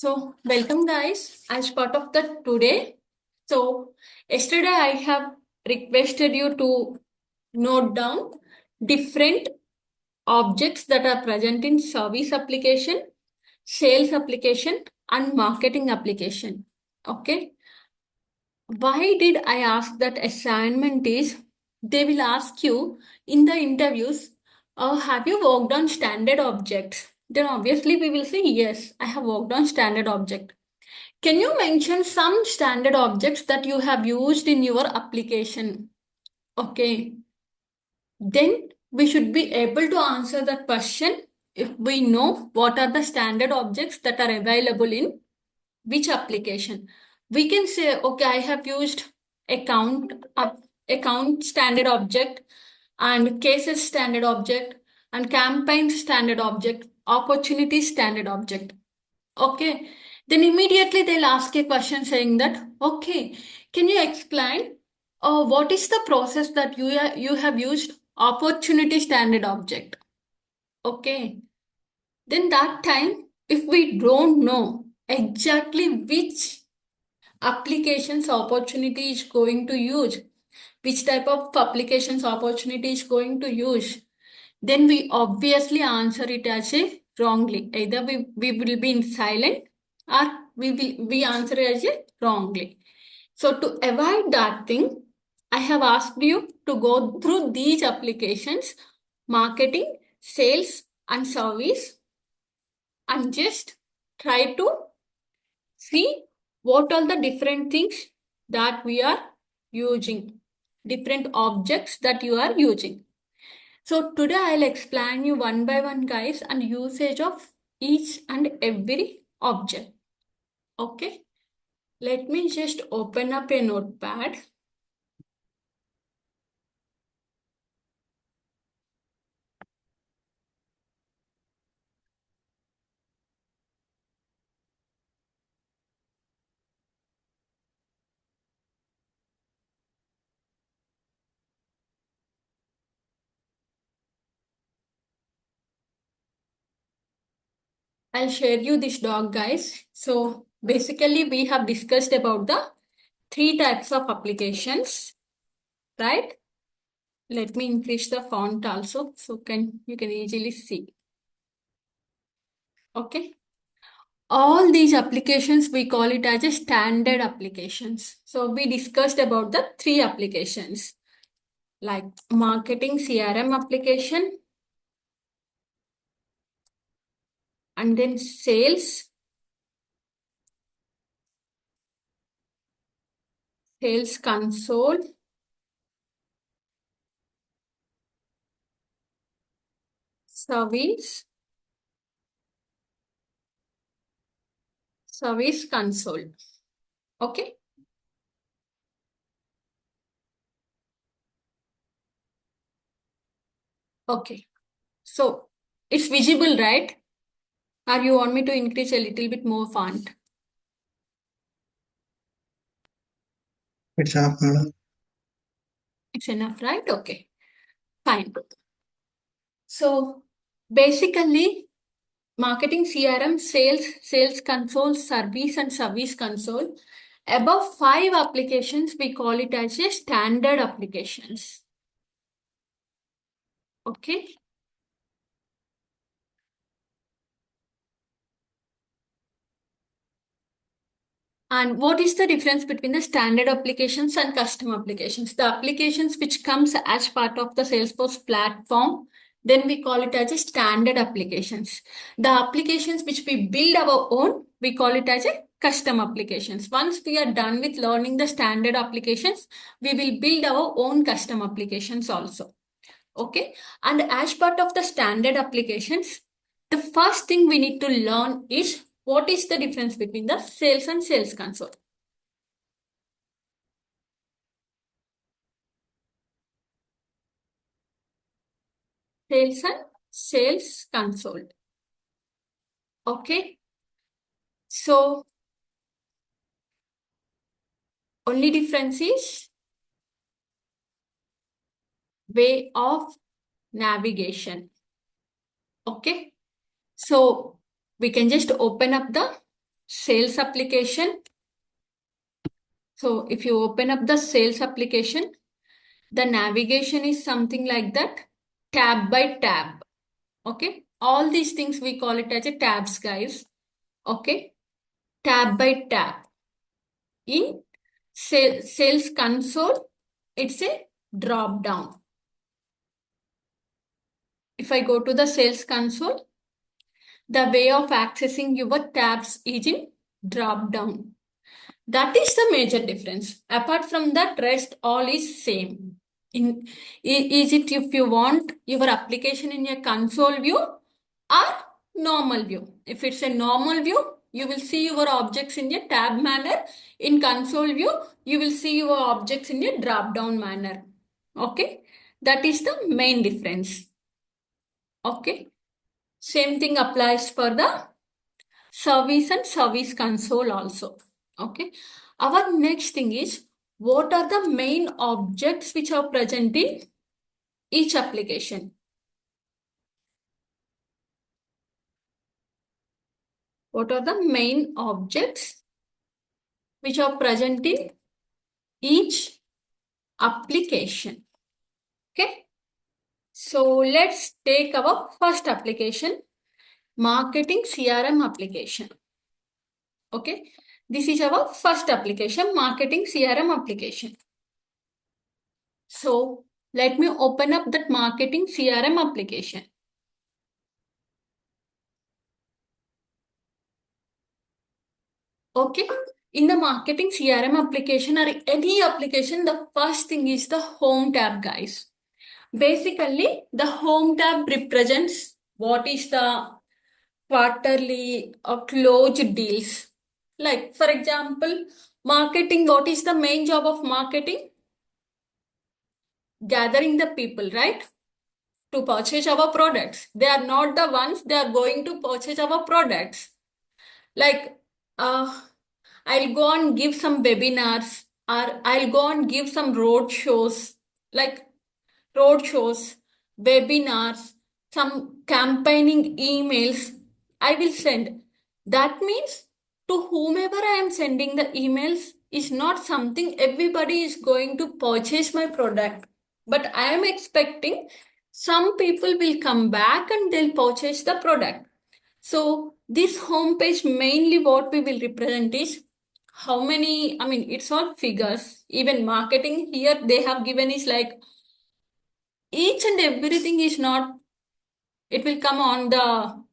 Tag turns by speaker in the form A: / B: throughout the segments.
A: Welcome guys as part of the today. Yesterday I have requested you to note down different objects that are present in service application, sales application, and marketing application. Okay. Why did I ask that assignment is they will ask you in the interviews, have you worked on standard objects? Then obviously we will say yes, I have worked on standard object. Can you mention some standard objects that you have used in your application? Okay. Then we should be able to answer that question if we know what are the standard objects that are available in which application. We can say, okay, I have used account, account standard object and cases standard object and campaign standard object, opportunity standard object. Okay. Then immediately they'll ask a question saying that, okay, can you explain what is the process that you have used opportunity standard object? Okay. Then that time, if we don't know exactly which applications opportunity is going to use, which type of applications opportunity is going to use, then we obviously answer it as a wrongly. Either we will be in silent or we answer it as a wrongly. So to avoid that thing, I have asked you to go through these applications, marketing, sales, and service, and just try to see what are the different things that we are using, different objects that you are using. So today I'll explain you one by one, guys, and usage of each and every object. Okay. Let me just open up a notepad. I'll share you this doc, guys. So basically we have discussed about the three types of applications, right? Let me increase the font also so you can easily see. Okay. All these applications we call it as a standard applications. So we discussed about the three applications like marketing CRM application, and then sales console, service console. Okay. Okay. So it's visible, right? Or you want me to increase a little bit more font?
B: It's half, madam.
A: It's enough, right? Okay. Fine. So basically, marketing CRM, sales console, service, and service console. Above 5 applications, we call it as a standard applications. Okay. And what is the difference between the standard applications and custom applications? The applications which comes as part of the Salesforce platform, then we call it as a standard applications. The applications which we build our own, we call it as a custom applications. Once we are done with learning the standard applications, we will build our own custom applications also. Okay. And as part of the standard applications, the first thing we need to learn is what is the difference between the sales and sales console. Sales and sales console. Okay. So only difference is way of navigation. Okay. So we can just open up the sales application. So if you open up the sales application, the navigation is something like that, tab by tab. Okay. All these things we call it as a tabs, guys. Okay. Tab by tab. In sales console, it's a drop down. If I go to the sales console, the way of accessing your tabs is in drop down. That is the major difference. Apart from that, rest all is same. In is it if you want your application in a console view or normal view? If it's a normal view, you will see your objects in a tab manner. In console view, you will see your objects in a drop down manner. Okay, that is the main difference. Okay, same thing applies for the service and service console also. Okay, our next thing is, what are the main objects which are present in each application? What are the main objects which are present in each application? Okay, so let's take our first application, marketing CRM application. Okay, this is our first application, marketing CRM application. So let me open up that marketing CRM application. Okay, in the marketing CRM application or any application, the first thing is the home tab, guys. Basically, the home tab represents what is the quarterly or closed deals. Like, for example, marketing, what is the main job of marketing? Gathering the people, right? To purchase our products. They are not the ones, they are going to purchase our products. Like, I'll go and give some webinars, or I'll go and give some road shows, like road shows, webinars, some campaigning emails I will send. That means to whomever I am sending the emails is not something everybody is going to purchase my product. But I am expecting some people will come back and they'll purchase the product. So this homepage mainly what we will represent is how many, I mean, it's all figures. Even marketing here they have given is like each and everything is not, it will come on the,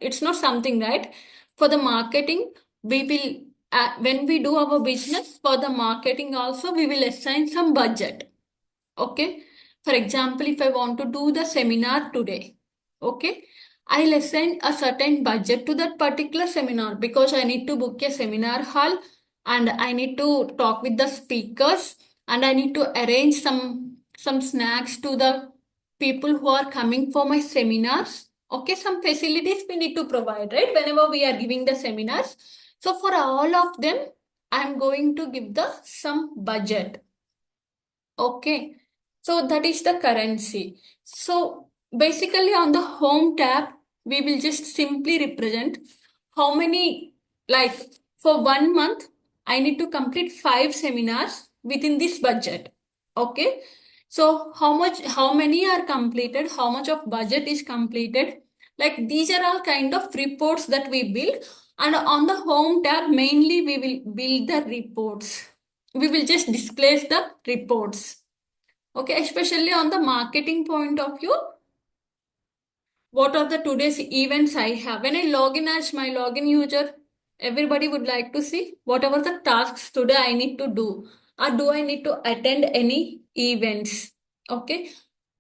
A: it's not something, right? For the marketing, we will, when we do our business for the marketing also, we will assign some budget. Okay. For example, if I want to do the seminar today, okay, I'll assign a certain budget to that particular seminar because I need to book a seminar hall and I need to talk with the speakers and I need to arrange some snacks to the people who are coming for my seminars. Okay, some facilities we need to provide, right? Whenever we are giving the seminars. So for all of them, I'm going to give the some budget. Okay, so that is the currency. So basically on the home tab, we will just simply represent how many, like for 1 month, I need to complete 5 seminars within this budget. Okay, so how many are completed, how much of budget is completed. Like these are all kind of reports that we build. And on the home tab, mainly we will build the reports. We will just display the reports. Okay, especially on the marketing point of view, what are the today's events I have? When I log in as my login user, everybody would like to see whatever the tasks today I need to do. Or do I need to attend any events? Okay,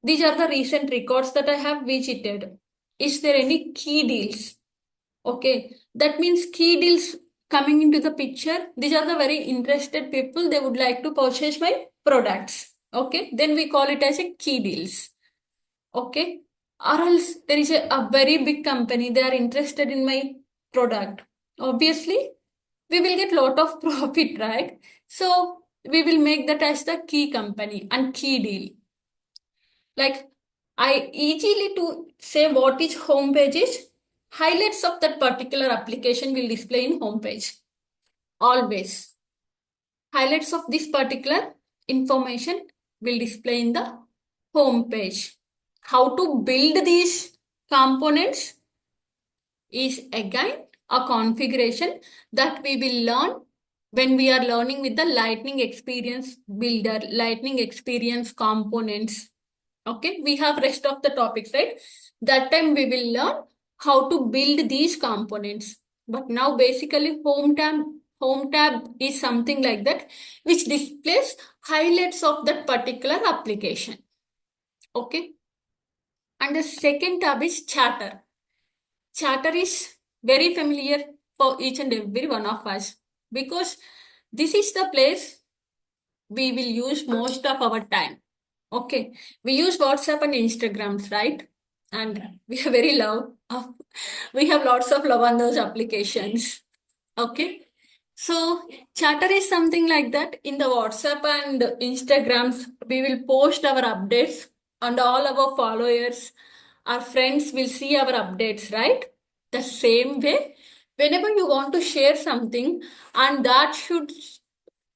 A: these are the recent records that I have visited. Is there any key deals? Okay, that means key deals coming into the picture. These are the very interested people. They would like to purchase my products. Okay, then we call it as a key deals. Okay, or else there is a very big company. They are interested in my product. Obviously, we will get lot of profit, right? So we will make that as the key company and key deal. Like I easily to say what is home page is, highlights of that particular application will display in home page. Always. Highlights of this particular information will display in the home page. How to build these components is again a configuration that we will learn when we are learning with the Lightning Experience Builder, Lightning Experience components. Okay, we have rest of the topics, right? That time we will learn how to build these components. But now basically home tab is something like that which displays highlights of that particular application. Okay. And the second tab is Chatter. Chatter is very familiar for each and every one of us because this is the place we will use most of our time. Okay, we use WhatsApp and Instagrams, right? And we are very love. We have lots of love on those applications. Okay, so Chatter is something like that. In the WhatsApp and Instagrams, we will post our updates, and all our followers, our friends will see our updates, right? The same way, whenever you want to share something, and that should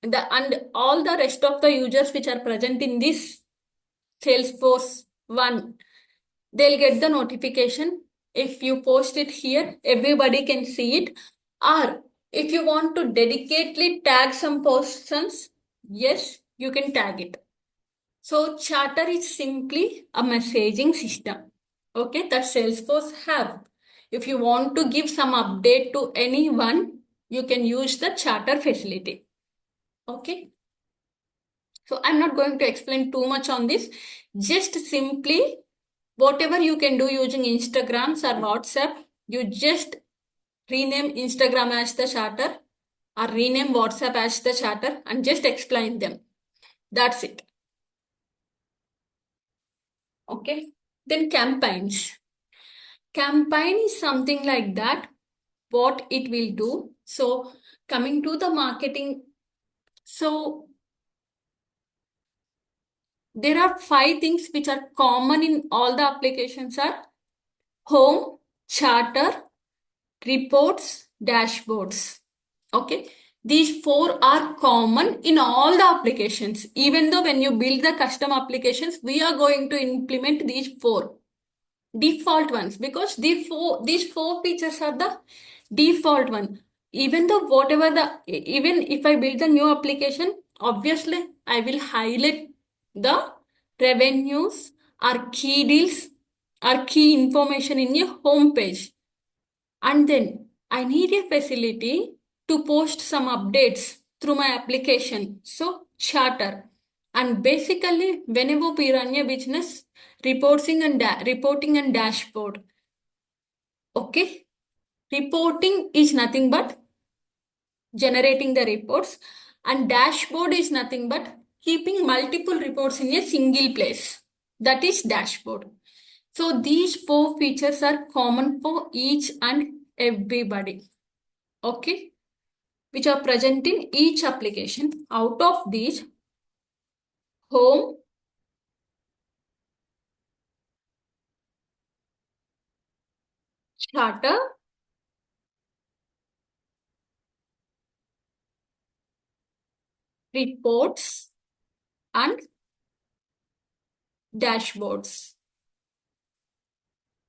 A: and all the rest of the users which are present in this Salesforce one, they'll get the notification. If you post it here, everybody can see it. Or if you want to dedicatedly tag some persons, yes, you can tag it. So Chatter is simply a messaging system. Okay, that Salesforce have. If you want to give some update to anyone, you can use the Chatter facility. Okay. So I'm not going to explain too much on this. Just simply whatever you can do using Instagrams or WhatsApp, you just rename Instagram as the Chatter or rename WhatsApp as the Chatter and just explain them. That's it. Okay. Then campaigns. Campaign is something like that. What it will do. So coming to the marketing. So there are 5 things which are common in all the applications are home, charter, reports, dashboards. Okay. These 4 are common in all the applications. Even though when you build the custom applications, we are going to implement these 4 default ones because these four features are the default one. Even though even if I build the new application, obviously I will highlight the revenues or key deals or key information in a home page. And then I need a facility to post some updates through my application. So Charter. And basically, whenever we run a business, reporting and dashboard. Okay. Reporting is nothing but generating the reports, and dashboard is nothing but keeping multiple reports in a single place. That is dashboard. So these 4 features are common for each and everybody. Okay, which are present in each application. Out of these, home, charter, reports, and dashboards.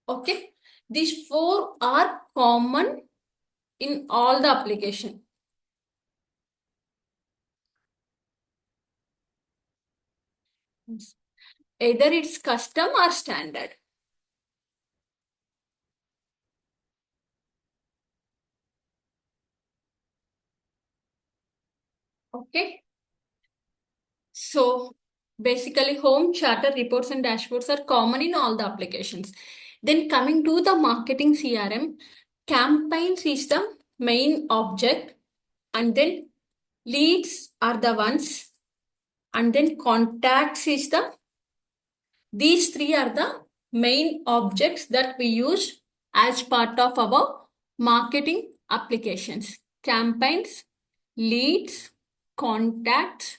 A: Okay, these 4 are common in all the application. Either it's custom or standard. Okay. So basically home, charter, reports and dashboards are common in all the applications. Then coming to the marketing CRM, campaigns is the main object, and then leads are the ones, and then contacts is these 3 are the main objects that we use as part of our marketing applications. Campaigns, leads, contacts,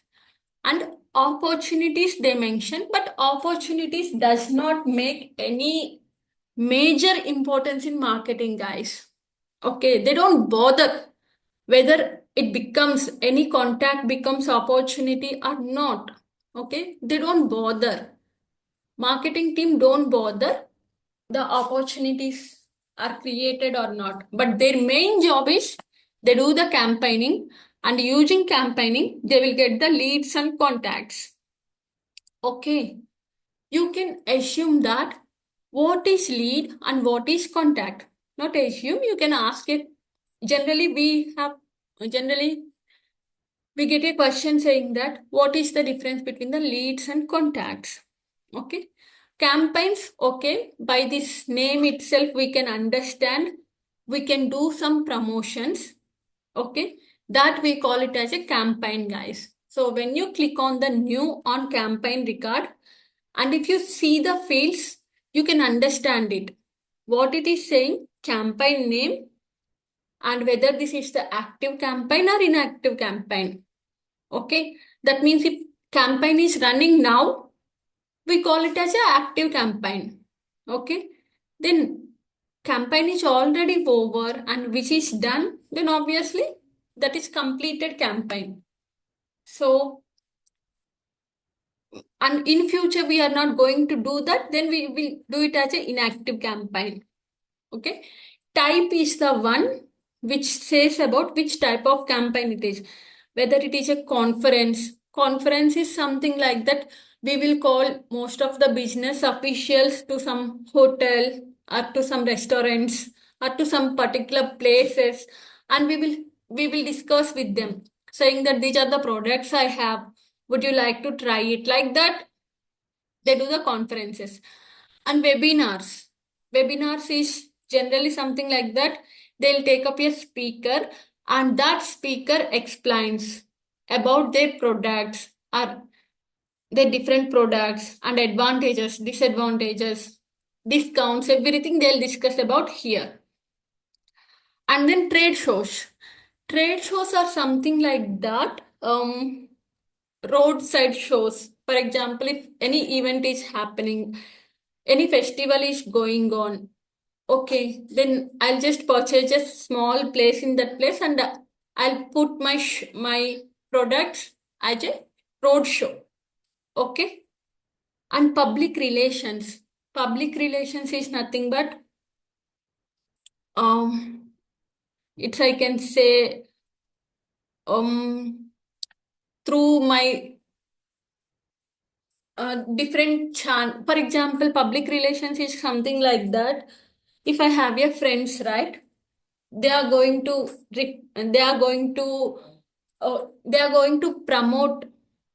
A: and opportunities they mention, but opportunities does not make any major importance in marketing, guys. Okay, they don't bother whether it becomes any contact becomes opportunity or not. Okay, they don't bother. Marketing team don't bother the opportunities are created or not. But their main job is they do the campaigning, and using campaigning, they will get the leads and contacts. Okay, you can assume that what is lead and what is contact. Not assume, you can ask it. Generally we get a question saying that what is the difference between the leads and contacts. Okay, campaigns, okay, by this name itself we can understand, we can do some promotions. Okay, that we call it as a campaign, guys. So when you click on the new on campaign record, and if you see the fields, you can understand it, what it is saying, campaign name, and whether this is the active campaign or inactive campaign. Okay, that means if campaign is running now, we call it as an active campaign. Okay, then campaign is already over and which is done, then obviously that is completed campaign. So, and in future we are not going to do that, then we will do it as an inactive campaign. Okay, type is the one which says about which type of campaign it is, whether it is a conference is something like that we will call most of the business officials to some hotel or to some restaurants or to some particular places, and we will discuss with them saying that these are the products I have, would you like to try it, like that they do the conferences. And webinars is generally something like that, they'll take up a speaker and that speaker explains about their products or their different products and advantages, disadvantages, discounts, everything they'll discuss about here. And then trade shows are something like that, roadside shows. For example, if any event is happening, any festival is going on, okay, then I'll just purchase a small place in that place, and I'll put my products as a road show. Okay, and public relations. Public relations is nothing but um, it's, I can say, through my different for example, public relations is something like that. If I have a friends, right, they are going to they are going to promote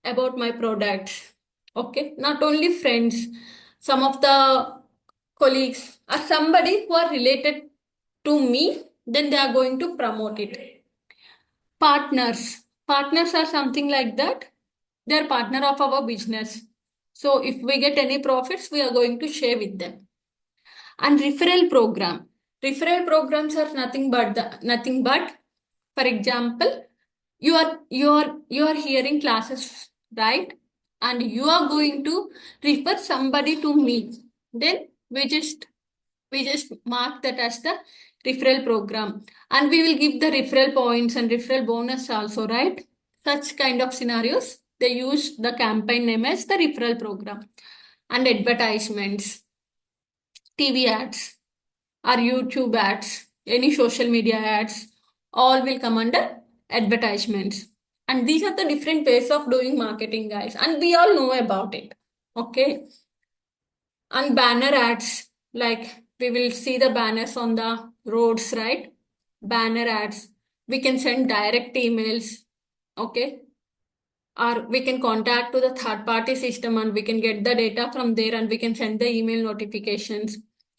A: about my products. Okay, not only friends, some of the colleagues or somebody who are related to me, then they are going to promote it. Partners are something like that, they are partner of our business, so if we get any profits, we are going to share with them. And referral programs are nothing but, for example, you are hearing classes, right, and you are going to refer somebody to me, then we just mark that as the referral program, and we will give the referral points and referral bonus also, right? Such kind of scenarios, they use the campaign name as the referral program. And advertisements, TV ads or YouTube ads, any social media ads, all will come under advertisements. And these are the different ways of doing marketing, guys, and we all know about it. Okay, and banner ads, like we will see the banners on the roads, right? Banner ads, we can send direct emails. Okay, or we can contact to the third party system and we can get the data from there and we can send the email notifications.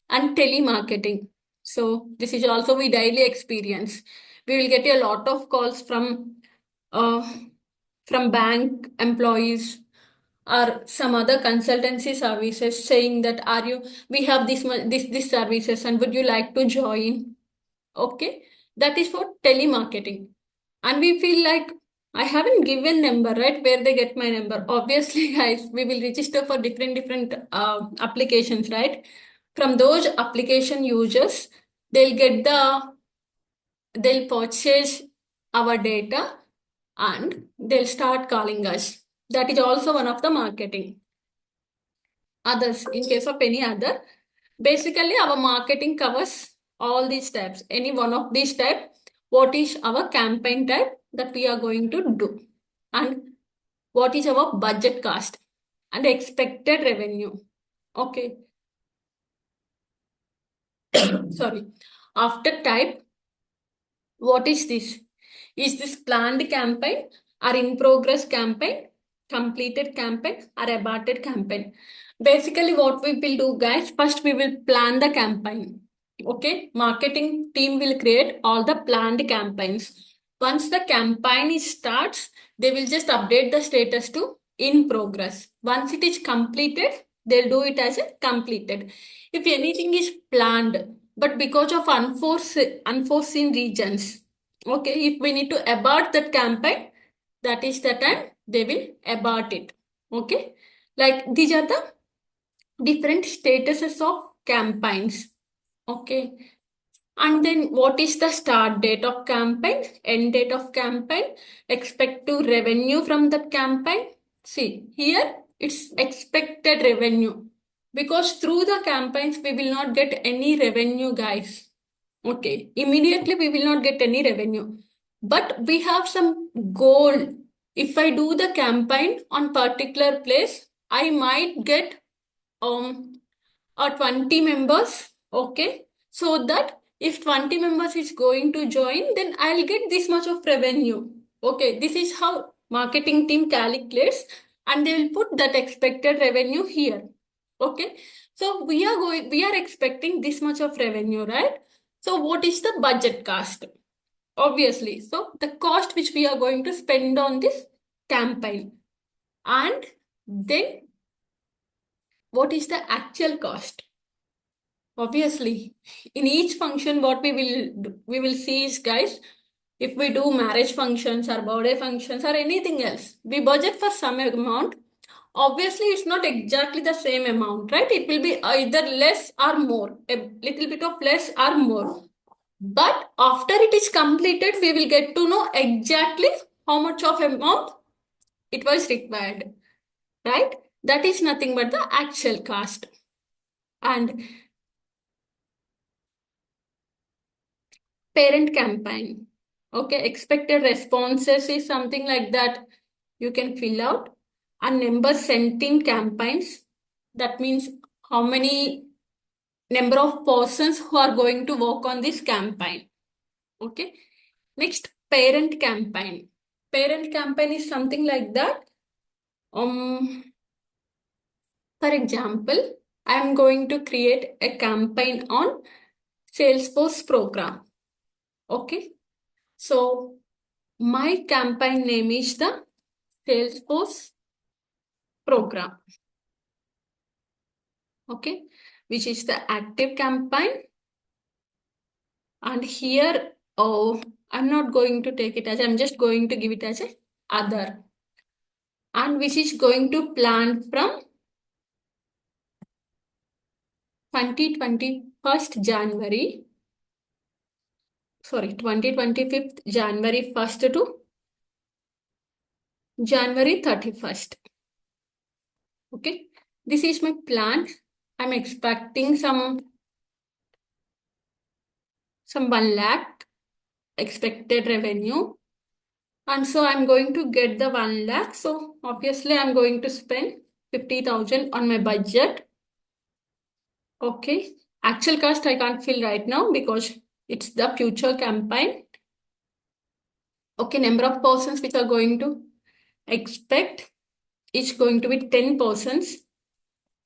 A: And telemarketing, so this is also we daily experience, we will get a lot of calls uh, from bank employees or some other consultancy services saying that are you, we have this services and would you like to join. Okay, that is for telemarketing. And we feel like I haven't given number, right? Where they get my number? Obviously, guys, we will register for different applications, right? from those application users, they'll purchase our data and they'll start calling us. That is also one of the marketing. Others, in case of any other, basically our marketing covers all these types. Any one of these type, what is our campaign type that we are going to do, and what is our budget cost and expected revenue. Okay, sorry. After type, what is this? Is this planned campaign or in progress campaign, completed campaign or aborted campaign? Basically, what we will do, guys, first we will plan the campaign. Okay, marketing team will create all the planned campaigns. Once the campaign starts, they will just update the status to in progress. Once it is completed, they'll do it as a completed. If anything is planned, but because of unforeseen reasons, okay, if we need to abort that campaign, that is the time they will abort it. Okay, like these are the different statuses of campaigns. Okay, and then what is the start date of campaign, end date of campaign, expected revenue from that campaign? See, here it's expected revenue because through the campaigns we will not get any revenue, guys. Okay, immediately we will not get any revenue, but we have some goal. If I do the campaign on particular place, I might get or 20 members. Okay, so that if 20 members is going to join, then I'll get this much of revenue. Okay, this is how marketing team calculates, and they will put that expected revenue here. Okay, so we are expecting this much of revenue, right? So what is the budget cost? Obviously, so the cost which we are going to spend on this campaign, and then what is the actual cost? Obviously, in each function, what we will see is, guys, if we do marriage functions or birthday functions or anything else, we budget for some amount. Obviously, it's not exactly the same amount, right? It will be either less or more, a little bit of less or more. But after it is completed, we will get to know exactly how much of amount it was required, right? That is nothing but the actual cost. And parent campaign. Okay, expected responses is something like that you can fill out. And number sent in campaigns. That means how many number of persons who are going to work on this campaign. Okay. Next, parent campaign. Parent campaign is something like that. For example, I am going to create a campaign on Salesforce program. Okay. So my campaign name is the Salesforce program. Okay, which is the active campaign. And here, oh, I'm not going to take it as, I'm just going to give it as a other. And which is going to plan from 2021st January, sorry, 2025th January 1st to January 31st. Okay, this is my plan. I'm expecting some 1 lakh expected revenue. And so I'm going to get the 1 lakh. So obviously I'm going to spend 50,000 on my budget. Okay. Actual cost I can't fill right now because it's the future campaign. Okay. Number of persons which are going to expect is going to be 10 persons.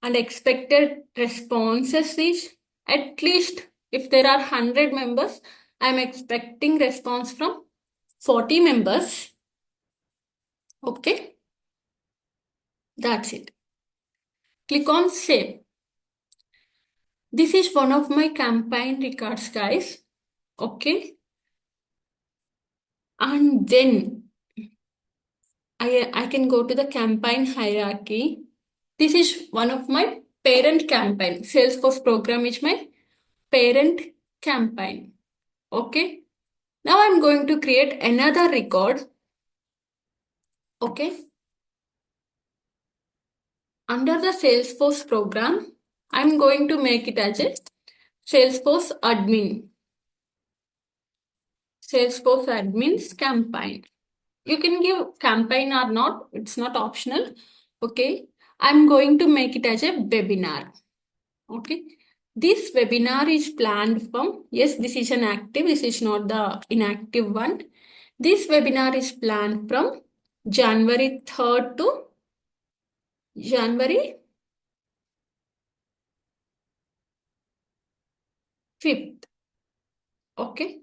A: And expected responses is at least if there are 100 members, I'm expecting response from 40 members. Okay. That's it. Click on save. This is one of my campaign records, guys. Okay. And then I can go to the campaign hierarchy. This is one of my parent campaign. Salesforce program is my parent campaign. Okay. Now I'm going to create another record. Okay. Under the Salesforce program, I'm going to make it as a Salesforce admin. Salesforce admins campaign. You can give campaign or not, it's not optional. Okay. I'm going to make it as a webinar. Okay. This webinar is planned from, yes, this is an active, this is not the inactive one. This webinar is planned from January 3rd to January 5th. Okay.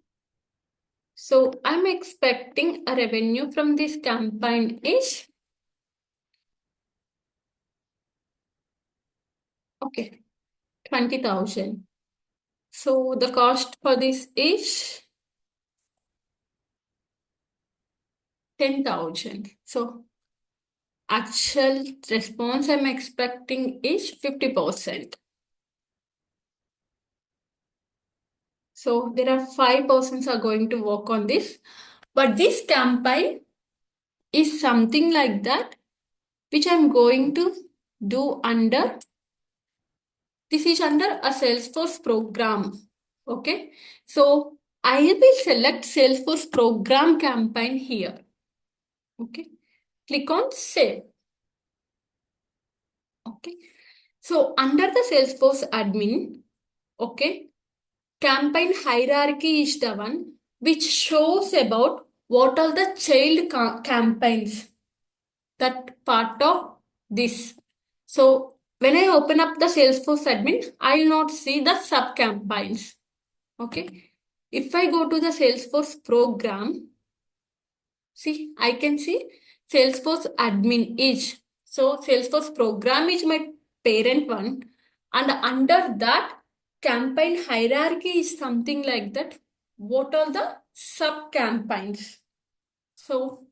A: So I'm expecting a revenue from this campaign is, okay, 20,000. So the cost for this is 10,000. So actual response I'm expecting is 50%. So there are 5 persons are going to work on this. But this campaign is something like that, which I'm going to do under, this is under a Salesforce program. Okay. So I will select Salesforce program campaign here. Okay. Click on save. Okay. So under the Salesforce admin, okay, campaign hierarchy is the one which shows about what are the child campaigns that part of this. So when I open up the Salesforce admin, I'll not see the sub campaigns. Okay. If I go to the Salesforce program, see, I can see Salesforce admin is. So Salesforce program is my parent one. And under that, campaign hierarchy is something like that. What are the sub campaigns? So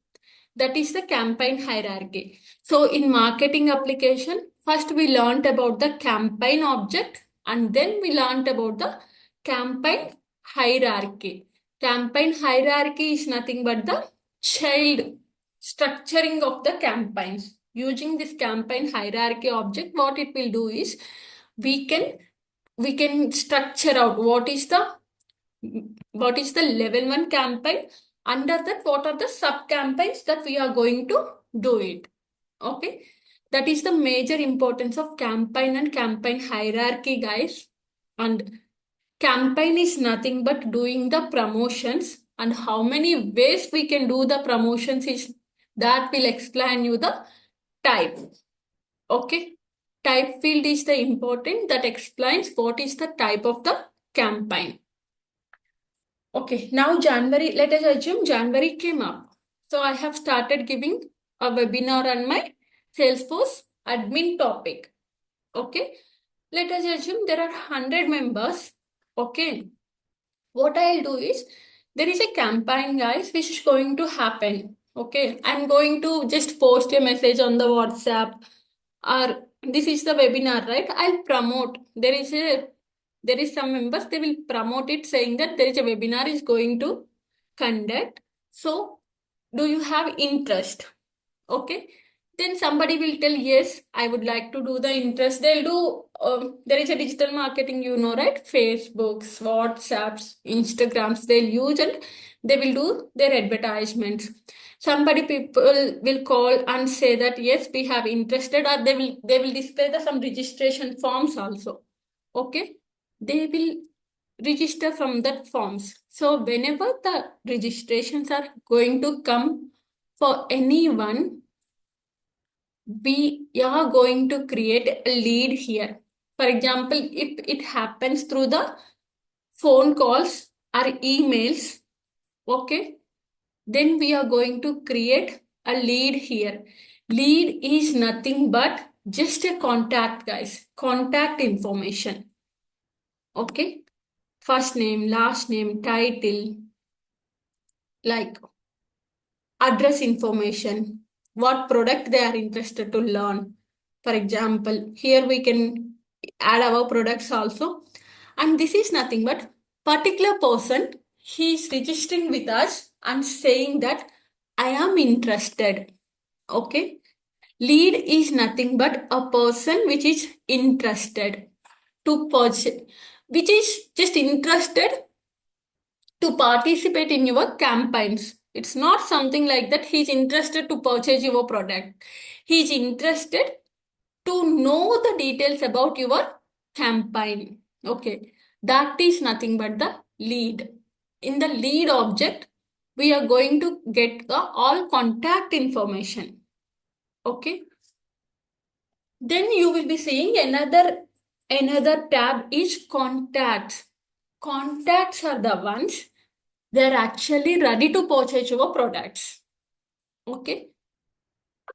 A: that is the campaign hierarchy. So in marketing application, first we learned about the campaign object and then we learned about the campaign hierarchy. Campaign hierarchy is nothing but the child structuring of the campaigns. Using this campaign hierarchy object, what it will do is we can structure out what is the level 1 campaign. Under that, what are the sub campaigns that we are going to do it. Okay. That is the major importance of campaign and campaign hierarchy, guys. And campaign is nothing but doing the promotions, and how many ways we can do the promotions is that will explain you the type. Okay. Type field is the important that explains what is the type of the campaign. Okay, now January, let us assume January came up. So I have started giving a webinar on my Salesforce admin topic. Okay, let us assume there are 100 members. Okay, what I'll do is there is a campaign, guys, which is going to happen. Okay, I'm going to just post a message on the WhatsApp, or this is the webinar, right? I'll promote. There is some members, they will promote it saying that there is a webinar is going to conduct. So do you have interest? Okay. Then somebody will tell, yes, I would like to do the interest. They'll do, there is a digital marketing, you know, right? Facebooks, WhatsApps, Instagrams, they'll use and they will do their advertisements. Somebody people will call and say that, yes, we have interested, or they will display some registration forms also. Okay. They will register from that forms. So whenever the registrations are going to come for anyone, we are going to create a lead here. For example, if it happens through the phone calls or emails, okay, then we are going to create a lead here. Lead is nothing but just a contact, guys. Contact information. Okay. First name, last name, title, like address information, what product they are interested to learn. For example, here we can add our products also. And this is nothing but particular person, he is registering with us and saying that I am interested. Okay. Lead is nothing but a person which is interested to purchase, which is just interested to participate in your campaigns. It's not something like that he's interested to purchase your product. He's interested to know the details about your campaign. Okay, that is nothing but the lead. In the lead object, we are going to get the all contact information. Okay, then you will be seeing another tab is contacts. Contacts are the ones they're actually ready to purchase your products. Okay,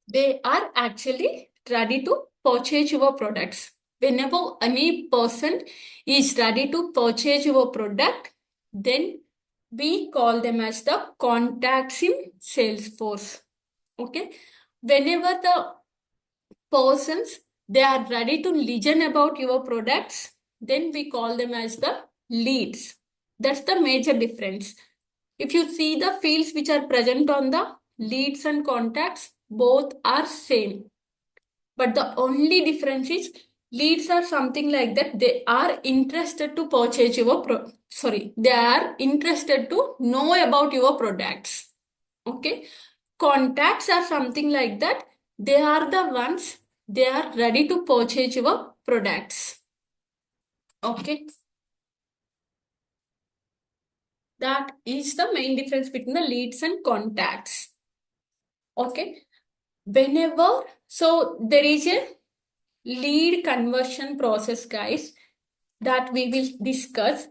A: they are actually ready to purchase your products. Whenever any person is ready to purchase your product, then we call them as the contacts in Salesforce. Okay, whenever the persons they are ready to listen about your products, then we call them as the leads. That's the major difference. If you see the fields which are present on the leads and contacts, both are same. But the only difference is leads are something like that. They are interested to purchase your they are interested to know about your products. Okay. Contacts are something like that. They are the ones they are ready to purchase your products. Okay. That is the main difference between the leads and contacts. Okay. Whenever, so there is a lead conversion process, guys, that we will discuss.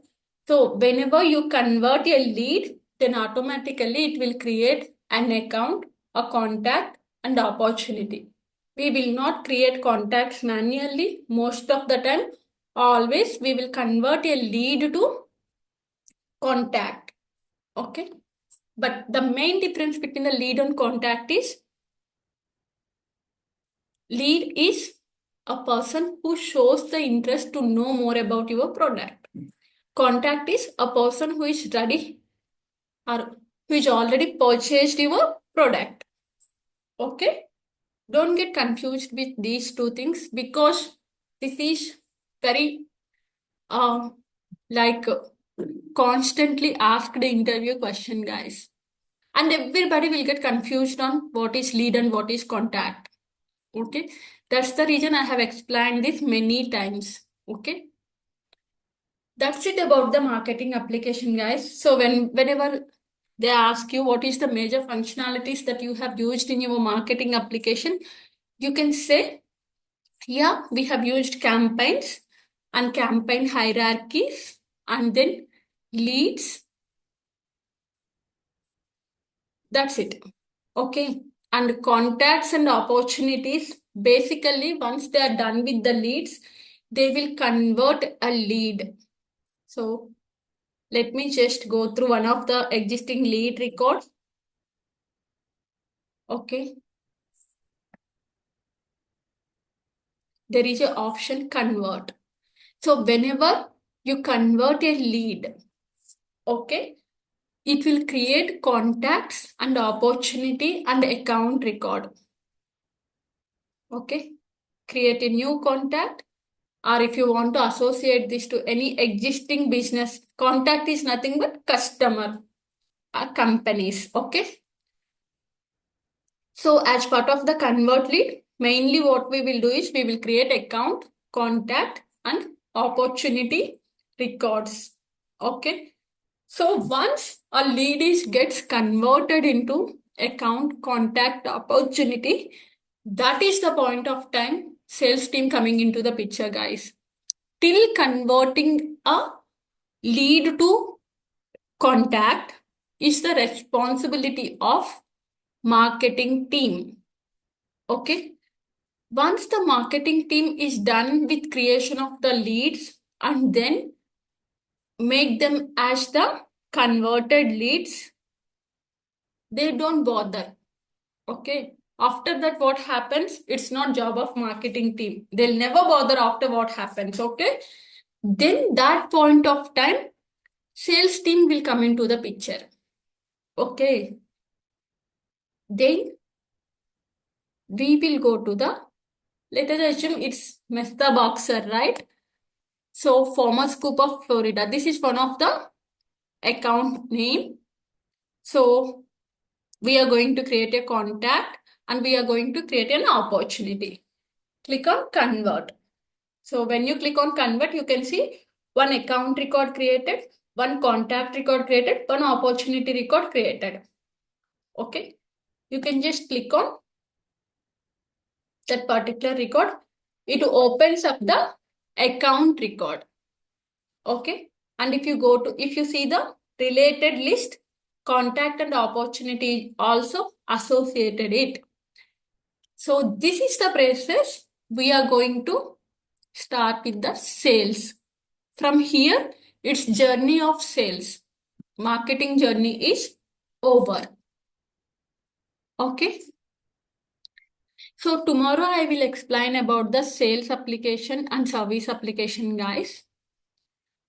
A: So whenever you convert a lead, then automatically it will create an account, a contact, and opportunity. We will not create contacts manually most of the time. Always we will convert a lead to contact. Okay. But the main difference between the lead and contact is lead is a person who shows the interest to know more about your product. Contact is a person who is ready or who is already purchased your product. Okay. Don't get confused with these two things because this is very uh, like constantly asked interview question, guys. And everybody will get confused on what is lead and what is contact. Okay. That's the reason I have explained this many times. Okay. That's it about the marketing application, guys. So whenever they ask you what is the major functionalities that you have used in your marketing application, you can say, yeah, we have used campaigns and campaign hierarchies and then leads. That's it. Okay. And contacts and opportunities, basically, once they are done with the leads, they will convert a lead. So let me just go through one of the existing lead records. Okay. There is an option convert. So whenever you convert a lead, okay, it will create contacts and opportunity and account record. Okay. Create a new contact, or if you want to associate this to any existing business, contact is nothing but customer companies. Okay. So as part of the convert lead, mainly what we will do is we will create account, contact, and opportunity records. Okay. So once a lead is gets converted into account, contact, opportunity, that is the point of time sales team coming into the picture, guys. Till converting a lead to contact is the responsibility of marketing team. Okay. Once the marketing team is done with creation of the leads and then make them as the converted leads, they don't bother. Okay. After that, what happens? It's not job of marketing team. They'll never bother after what happens. Okay. Then that point of time, sales team will come into the picture. Okay. Then we will go to the, let us assume it's Mesta Boxer, right? So former scoop of Florida. This is one of the account name. So we are going to create a contact and we are going to create an opportunity. Click on convert. So when you click on convert, you can see one account record created, one contact record created, one opportunity record created. Okay. You can just click on that particular record. It opens up the account record. Okay. And if you go to, if you see the related list, contact and opportunity also associated it. So this is the process. We are going to start with the sales. From here, its journey of sales. Marketing journey is over. Okay. So tomorrow I will explain about the sales application and service application, guys.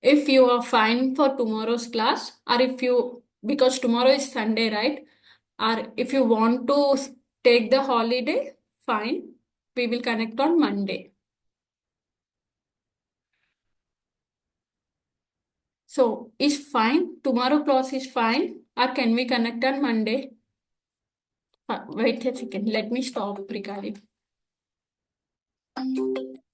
A: If you are fine for tomorrow's class, or if you, because tomorrow is Sunday, right? Or if you want to take the holiday, fine. We will connect on Monday. So is fine. Tomorrow class is fine. Or can we connect on Monday? Wait a second. Let me stop recording.